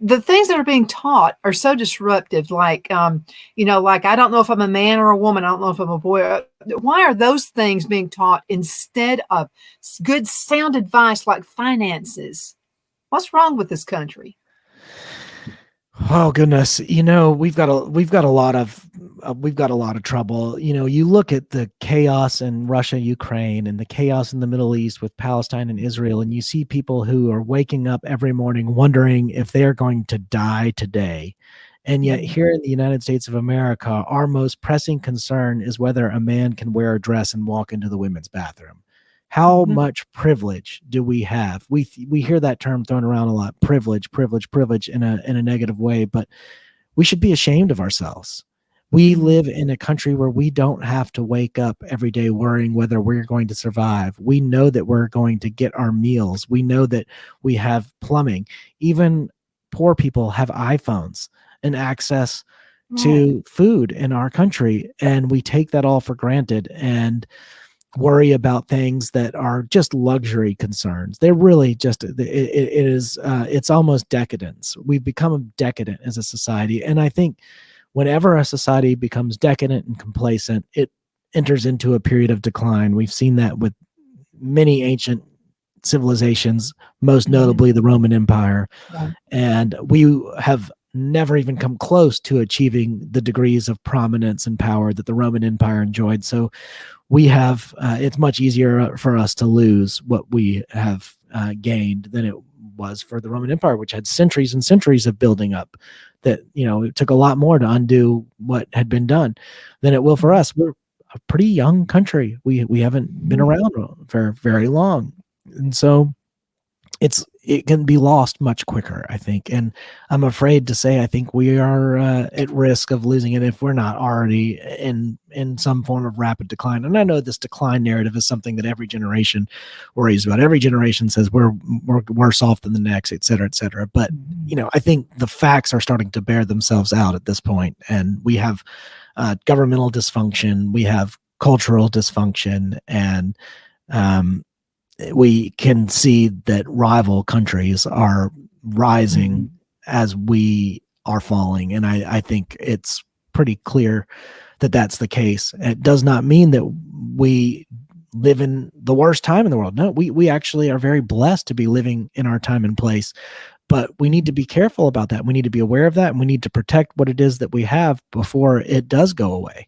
The things that are being taught are so disruptive. Like, like, I don't know if I'm a man or a woman. I don't know if I'm a boy. Why are those things being taught instead of good sound advice like finances? What's wrong with this country? Oh goodness. We've got a lot of we've got a lot of trouble. You look at the chaos in Russia, Ukraine, and the chaos in the Middle East with Palestine and Israel, and you see people who are waking up every morning wondering if they are going to die today. And yet here in the United States of America, our most pressing concern is whether a man can wear a dress and walk into the women's bathroom. How much privilege do we have? We hear that term thrown around a lot, privilege in a negative way, but we should be ashamed of ourselves. We live in a country where we don't have to wake up every day worrying whether we're going to survive. We know that we're going to get our meals. We know that we have plumbing. Even poor people have iPhones and access to food in our country. And we take that all for granted and worry about things that are just luxury concerns. They're really just, it's almost decadence. We've become decadent as a society. And I think whenever a society becomes decadent and complacent, it enters into a period of decline. We've seen that with many ancient civilizations, most notably the Roman Empire. And we have never even come close to achieving the degrees of prominence and power that the Roman Empire enjoyed. So we have, it's much easier for us to lose what we have gained than it was for the Roman Empire, which had centuries and centuries of building up that, it took a lot more to undo what had been done than it will for us. We're a pretty young country. We haven't been around for very long. And so it can be lost much quicker, I think. And I'm afraid to say, I think we are at risk of losing it if we're not already in some form of rapid decline. And I know this decline narrative is something that every generation worries about. Every generation says we're worse off than the next, et cetera, et cetera. But, I think the facts are starting to bear themselves out at this point. And we have governmental dysfunction, we have cultural dysfunction, and we can see that rival countries are rising as we are falling. And I think it's pretty clear that that's the case. It does not mean that we live in the worst time in the world. No, we actually are very blessed to be living in our time and place, but we need to be careful about that. We need to be aware of that, and we need to protect what it is that we have before it does go away.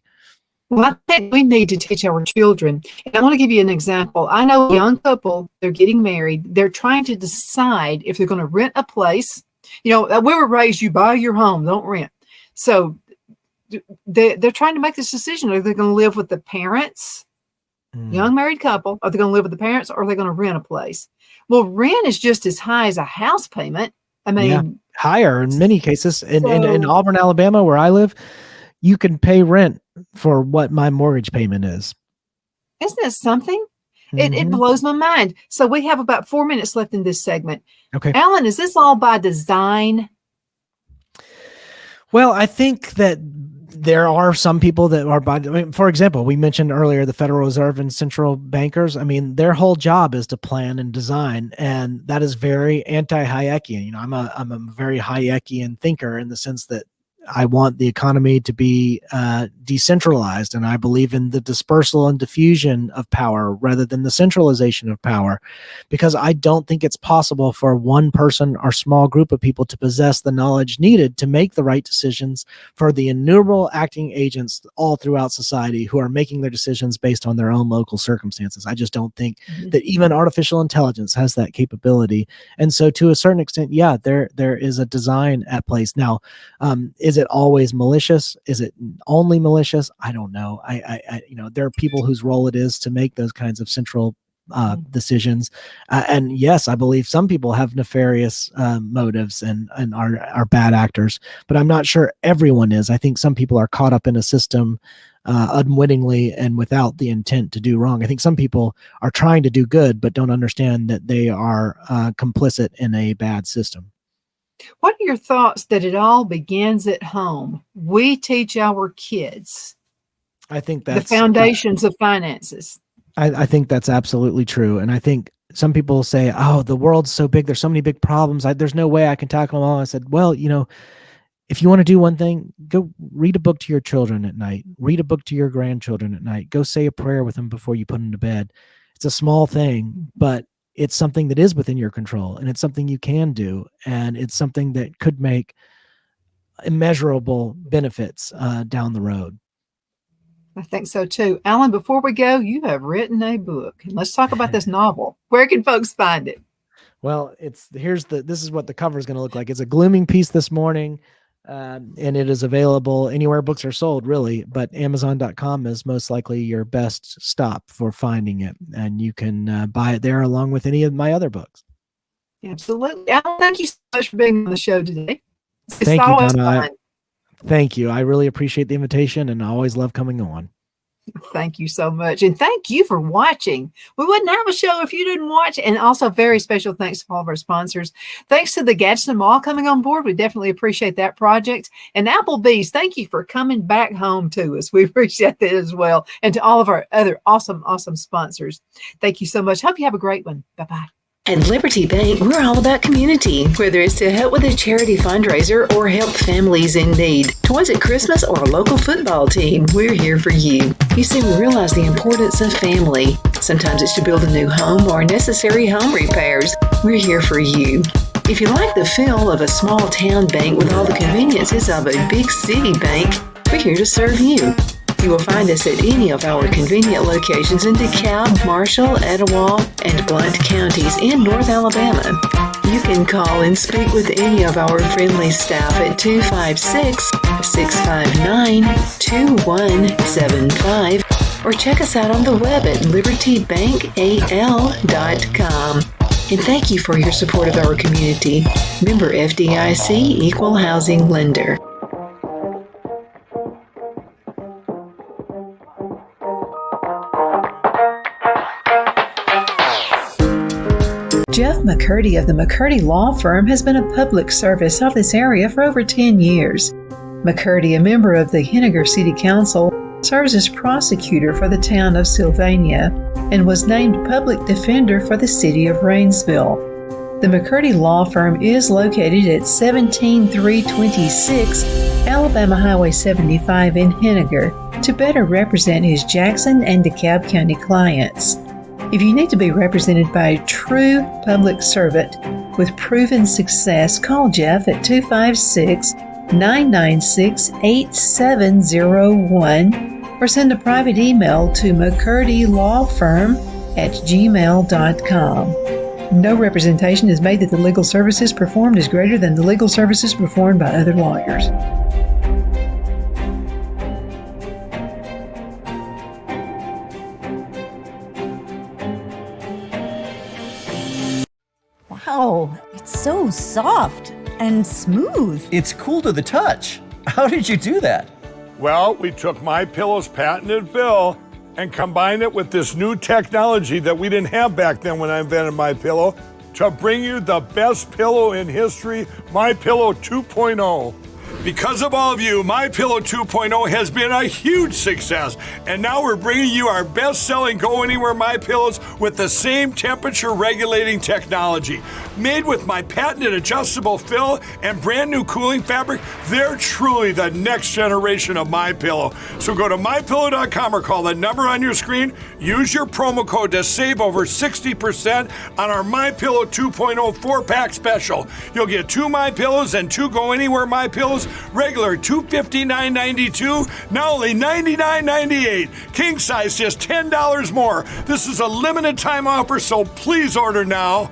Well, I think we need to teach our children. And I want to give you an example. I know a young couple, they're getting married. They're trying to decide if they're going to rent a place. We were raised, you buy your home, don't rent. So they're trying to make this decision. Are they going to live with the parents, young married couple? Are they going to live with the parents, or are they going to rent a place? Well, rent is just as high as a house payment. I mean, higher in many cases. In Auburn, Alabama, where I live, you can pay rent for what my mortgage payment is. Isn't that something? It blows my mind. So we have about 4 minutes left in this segment. Okay. Alan, is this all by design? Well, I think that there are some people that are for example, we mentioned earlier the Federal Reserve and central bankers. I mean, their whole job is to plan and design, and that is very anti-Hayekian. I'm a very Hayekian thinker in the sense that I want the economy to be decentralized, and I believe in the dispersal and diffusion of power rather than the centralization of power, because I don't think it's possible for one person or small group of people to possess the knowledge needed to make the right decisions for the innumerable acting agents all throughout society who are making their decisions based on their own local circumstances. I just don't think that even artificial intelligence has that capability. And so to a certain extent, there is a design at place. Now, is it always malicious? Is it only malicious? I don't know. I there are people whose role it is to make those kinds of central decisions. And yes, I believe some people have nefarious motives and are bad actors, but I'm not sure everyone is. I think some people are caught up in a system unwittingly and without the intent to do wrong. I think some people are trying to do good, but don't understand that they are complicit in a bad system. What are your thoughts that it all begins at home? We teach our kids, I think that's the foundations of finances. I think that's absolutely true. And I think some people say, oh, the world's so big, there's so many big problems, there's no way I can tackle them all. I said, well, if you want to do one thing, go read a book to your children at night, read a book to your grandchildren at night, go say a prayer with them before you put them to bed. It's a small thing, but it's something that is within your control, and it's something you can do, and it's something that could make immeasurable benefits down the road. I think so too. Alan, before we go, you have written a book. And let's talk about this novel. Where can folks find it? Well, this is what the cover is going to look like. It's a Glooming Peace This Morning, and it is available anywhere books are sold, really. But Amazon.com is most likely your best stop for finding it, and you can buy it there along with any of my other books. Absolutely. Alan, thank you so much for being on the show today. It's Thank you, always Donna. fun. Thank you. I really appreciate the invitation, and I always love coming on. Thank you so much. And thank you for watching. We wouldn't have a show if you didn't watch. And also very special thanks to all of our sponsors. Thanks to the Gadsden Mall coming on board. We definitely appreciate that project. And Applebee's, thank you for coming back home to us. We appreciate that as well. And to all of our other awesome sponsors. Thank you so much. Hope you have a great one. Bye-bye. At Liberty Bank, we're all about community, whether it's to help with a charity fundraiser or help families in need. Toys at Christmas or a local football team, we're here for you. You see, we realize the importance of family. Sometimes it's to build a new home or necessary home repairs. We're here for you. If you like the feel of a small town bank with all the conveniences of a big city bank, we're here to serve you. You will find us at any of our convenient locations in DeKalb, Marshall, Etowah, and Blount counties in North Alabama. You can call and speak with any of our friendly staff at 256-659-2175 or check us out on the web at libertybankal.com. And thank you for your support of our community. Member FDIC Equal Housing Lender. Jeff McCurdy of the McCurdy Law Firm has been a public service of this area for over 10 years. McCurdy, a member of the Henniger City Council, serves as prosecutor for the town of Sylvania and was named public defender for the city of Rainsville. The McCurdy Law Firm is located at 17326 Alabama Highway 75 in Henniger to better represent his Jackson and DeKalb County clients. If you need to be represented by a true public servant with proven success, call Jeff at 256-996-8701 or send a private email to mccurdylawfirm@gmail.com. No representation is made that the legal services performed is greater than the legal services performed by other lawyers. Wow, it's so soft and smooth. It's cool to the touch. How did you do that? Well, we took MyPillow's patented fill and combined it with this new technology that we didn't have back then when I invented MyPillow to bring you the best pillow in history, MyPillow 2.0. Because of all of you, MyPillow 2.0 has been a huge success, and now we're bringing you our best-selling Go Anywhere MyPillows with the same temperature-regulating technology. Made with my patented adjustable fill and brand new cooling fabric, they're truly the next generation of MyPillow. So go to MyPillow.com or call the number on your screen. Use your promo code to save over 60% on our MyPillow 2.0 4-pack special. You'll get 2 MyPillows and 2 Go Anywhere MyPillows, regular $259.92, now only $99.98. King size just $10 more. This is a limited time offer, so please order now.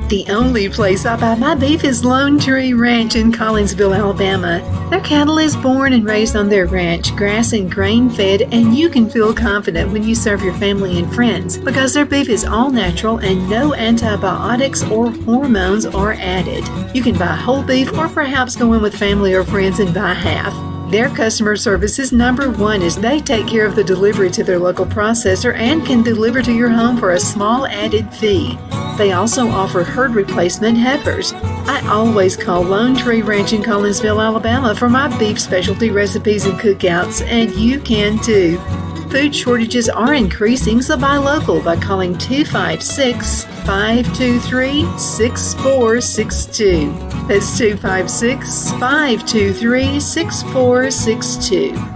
The only place I buy my beef is Lone Tree Ranch in Collinsville, Alabama. Their cattle is born and raised on their ranch, grass and grain fed, and you can feel confident when you serve your family and friends because their beef is all natural and no antibiotics or hormones are added. You can buy whole beef or perhaps go in with family or friends and buy half. Their customer service is number one as they take care of the delivery to their local processor and can deliver to your home for a small added fee. They also offer herd replacement heifers. I always call Lone Tree Ranch in Collinsville, Alabama for my beef specialty recipes and cookouts, and you can too. Food shortages are increasing, so buy local by calling 256-523-6462. That's 256-523-6462.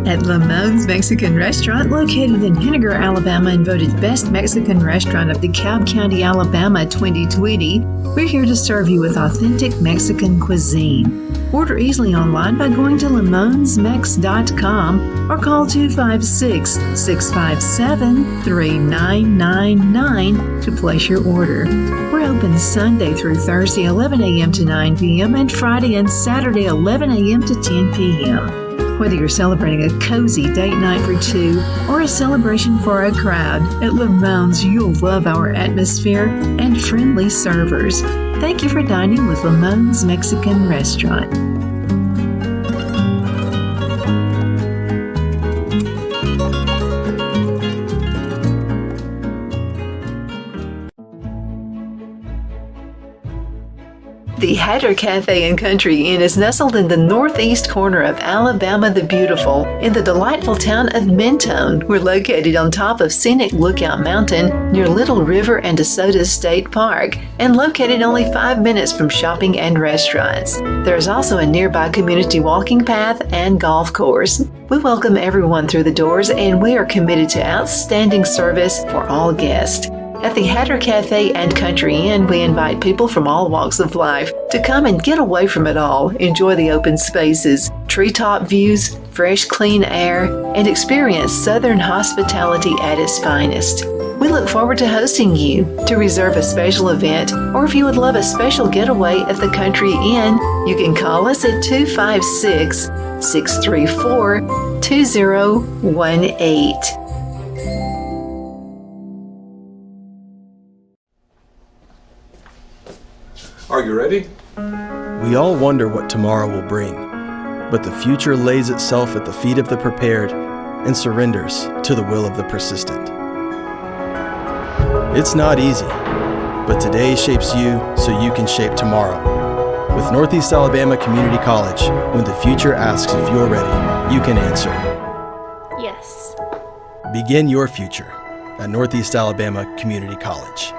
At Lamone's Mexican Restaurant, located in Henniger, Alabama, and voted Best Mexican Restaurant of DeKalb County, Alabama 2020, we're here to serve you with authentic Mexican cuisine. Order easily online by going to lamonsmex.com or call 256-657-3999 to place your order. We're open Sunday through Thursday, 11 a.m. to 9 p.m. and Friday and Saturday, 11 a.m. to 10 p.m. Whether you're celebrating a cozy date night for two or a celebration for a crowd, at Lamone's you'll love our atmosphere and friendly servers. Thank you for dining with Lamone's Mexican Restaurant. The Hatter Cafe and Country Inn is nestled in the northeast corner of Alabama the Beautiful in the delightful town of Mentone. We're located on top of scenic Lookout Mountain near Little River and DeSoto State Park and located only 5 minutes from shopping and restaurants. There is also a nearby community walking path and golf course. We welcome everyone through the doors and we are committed to outstanding service for all guests. At the Hatter Cafe and Country Inn, we invite people from all walks of life to come and get away from it all, enjoy the open spaces, treetop views, fresh, clean air, and experience Southern hospitality at its finest. We look forward to hosting you. To reserve a special event, or if you would love a special getaway at the Country Inn, you can call us at 256-634-2018. Are you ready? We all wonder what tomorrow will bring, but the future lays itself at the feet of the prepared and surrenders to the will of the persistent. It's not easy, but today shapes you so you can shape tomorrow. With Northeast Alabama Community College, when the future asks if you're ready, you can answer. Yes. Begin your future at Northeast Alabama Community College.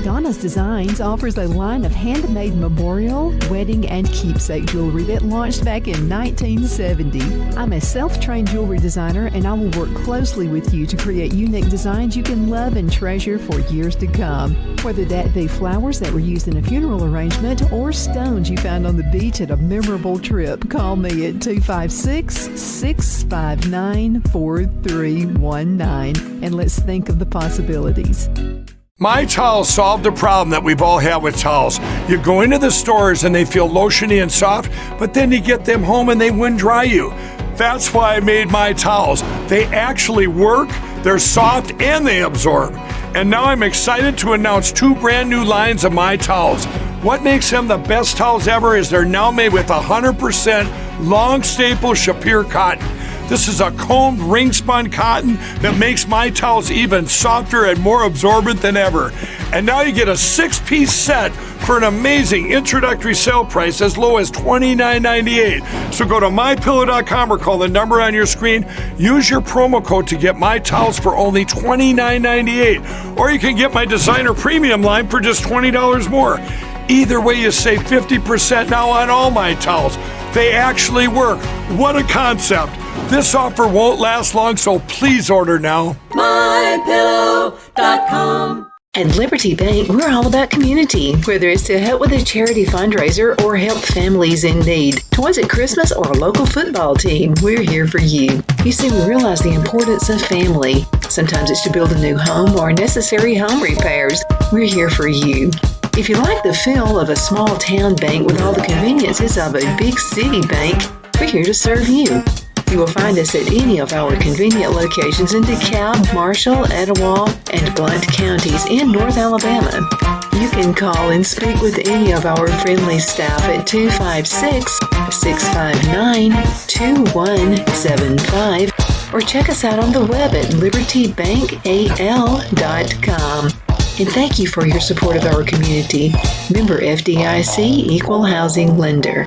Donna's Designs offers a line of handmade memorial, wedding, and keepsake jewelry that launched back in 1970. I'm a self-trained jewelry designer, and I will work closely with you to create unique designs you can love and treasure for years to come. Whether that be flowers that were used in a funeral arrangement or stones you found on the beach at a memorable trip, call me at 256-659-4319, and let's think of the possibilities. My Towels solved a problem that we've all had with towels. You go into the stores and they feel lotiony and soft, but then you get them home and they wind dry you. That's why I made My Towels. They actually work, they're soft, and they absorb. And now I'm excited to announce 2 brand new lines of My Towels. What makes them the best towels ever is they're now made with 100% long staple Shapir cotton. This is a combed ring spun cotton that makes My Towels even softer and more absorbent than ever. And now you get a 6-piece set for an amazing introductory sale price as low as $29.98. So go to mypillow.com or call the number on your screen. Use your promo code to get My Towels for only $29.98. Or you can get my designer premium line for just $20 more. Either way, you save 50% now on all My Towels. They actually work. What a concept. This offer won't last long, so please order now. MyPillow.com. At Liberty Bank, we're all about community. Whether it's to help with a charity fundraiser or help families in need, toys at Christmas or a local football team, we're here for you. You see, we realize the importance of family. Sometimes it's to build a new home or necessary home repairs. We're here for you. If you like the feel of a small town bank with all the conveniences of a big city bank, we're here to serve you. You will find us at any of our convenient locations in DeKalb, Marshall, Etowah, and Blount counties in North Alabama. You can call and speak with any of our friendly staff at 256-659-2175 or check us out on the web at libertybankal.com. And thank you for your support of our community. Member FDIC Equal Housing Lender.